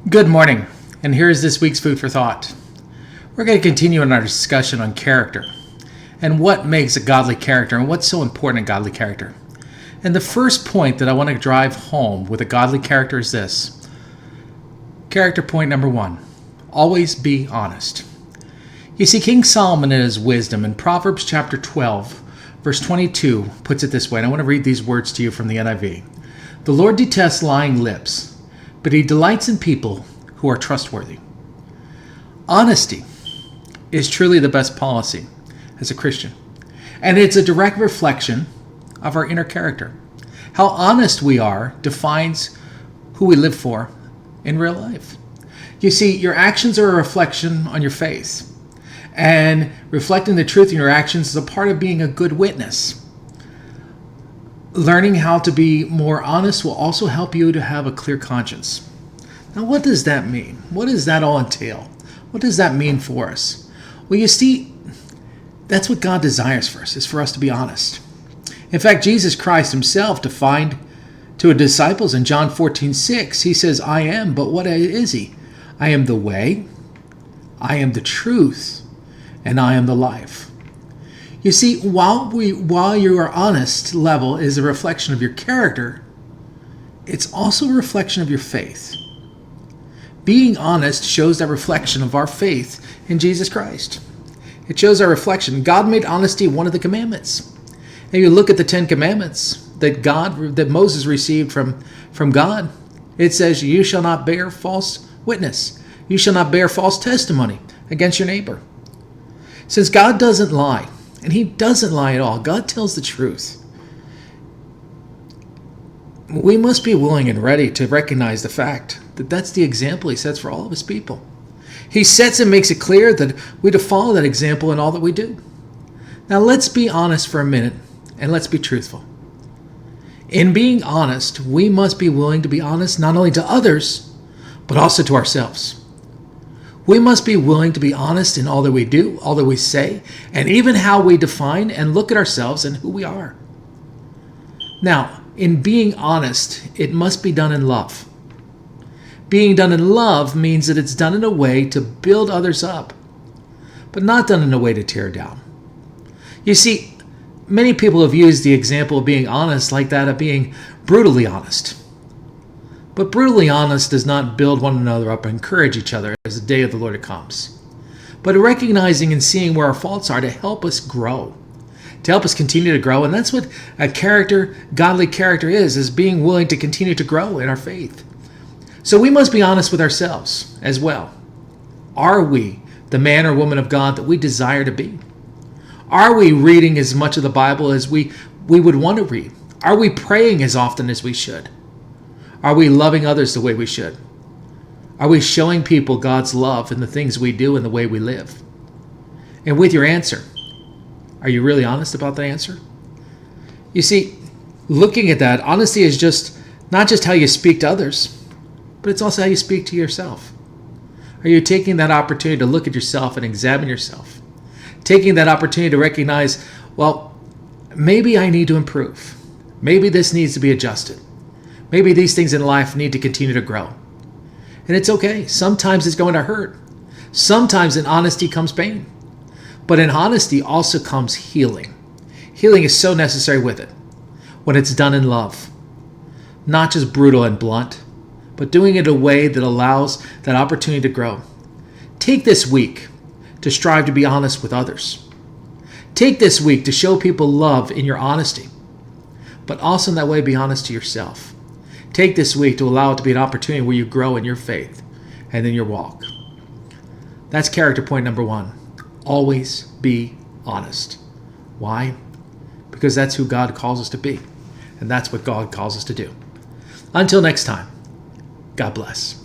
Good morning, and here's this week's food for thought. We're going to continue in our discussion on character and what makes a godly character and what's so important in godly character. And the first point that I want to drive home with a godly character is this. Character point number 1, always be honest. You see, King Solomon in his wisdom in Proverbs chapter 12, verse 22 puts it this way, and I want to read these words to you from the NIV. The Lord detests lying lips, but he delights in people who are trustworthy. Honesty is truly the best policy as a Christian, and it's a direct reflection of our inner character. How honest we are defines who we live for in real life. You see, your actions are a reflection on your faith, and reflecting the truth in your actions is a part of being a good witness. Learning how to be more honest will also help you to have a clear conscience. Now, what does that mean? What does that all entail? What does that mean for us? Well, you see, that's what God desires for us, is for us to be honest. In fact, Jesus Christ himself defined to his disciples in John 14:6, he says, I am, but what is he? I am the way, I am the truth, and I am the life. You see, while your honest level is a reflection of your character, it's also a reflection of your faith. Being honest shows that reflection of our faith in Jesus Christ. It shows our reflection. God made honesty one of the commandments. And you look at the 10 commandments that Moses received from God. It says, you shall not bear false witness. You shall not bear false testimony against your neighbor. Since God doesn't lie, and he doesn't lie at all, God tells the truth. We must be willing and ready to recognize the fact that that's the example he sets for all of his people. He sets and makes it clear that we to follow that example in all that we do. Now let's be honest for a minute, and let's be truthful. In being honest, we must be willing to be honest not only to others, but also to ourselves. We must be willing to be honest in all that we do, all that we say, and even how we define and look at ourselves and who we are. Now, in being honest, it must be done in love. Being done in love means that it's done in a way to build others up, but not done in a way to tear down. You see, many people have used the example of being honest like that of being brutally honest. But brutally honest does not build one another up and encourage each other as the day of the Lord comes, but recognizing and seeing where our faults are to help us grow, to help us continue to grow. And that's what a godly character is being willing to continue to grow in our faith. So we must be honest with ourselves as well. Are we the man or woman of God that we desire to be? Are we reading as much of the Bible as we would want to read? Are we praying as often as we should? Are we loving others the way we should? Are we showing people God's love in the things we do and the way we live? And with your answer, are you really honest about the answer? You see, looking at that, honesty is not just how you speak to others, but it's also how you speak to yourself. Are you taking that opportunity to look at yourself and examine yourself? Taking that opportunity to recognize, well, maybe I need to improve. Maybe this needs to be adjusted. Maybe these things in life need to continue to grow. And it's okay. Sometimes it's going to hurt. Sometimes in honesty comes pain. But in honesty also comes healing. Healing is so necessary with it when it's done in love. Not just brutal and blunt, but doing it in a way that allows that opportunity to grow. Take this week to strive to be honest with others. Take this week to show people love in your honesty, but also in that way be honest to yourself. Take this week to allow it to be an opportunity where you grow in your faith and in your walk. That's character point number 1. Always be honest. Why? Because that's who God calls us to be. And that's what God calls us to do. Until next time, God bless.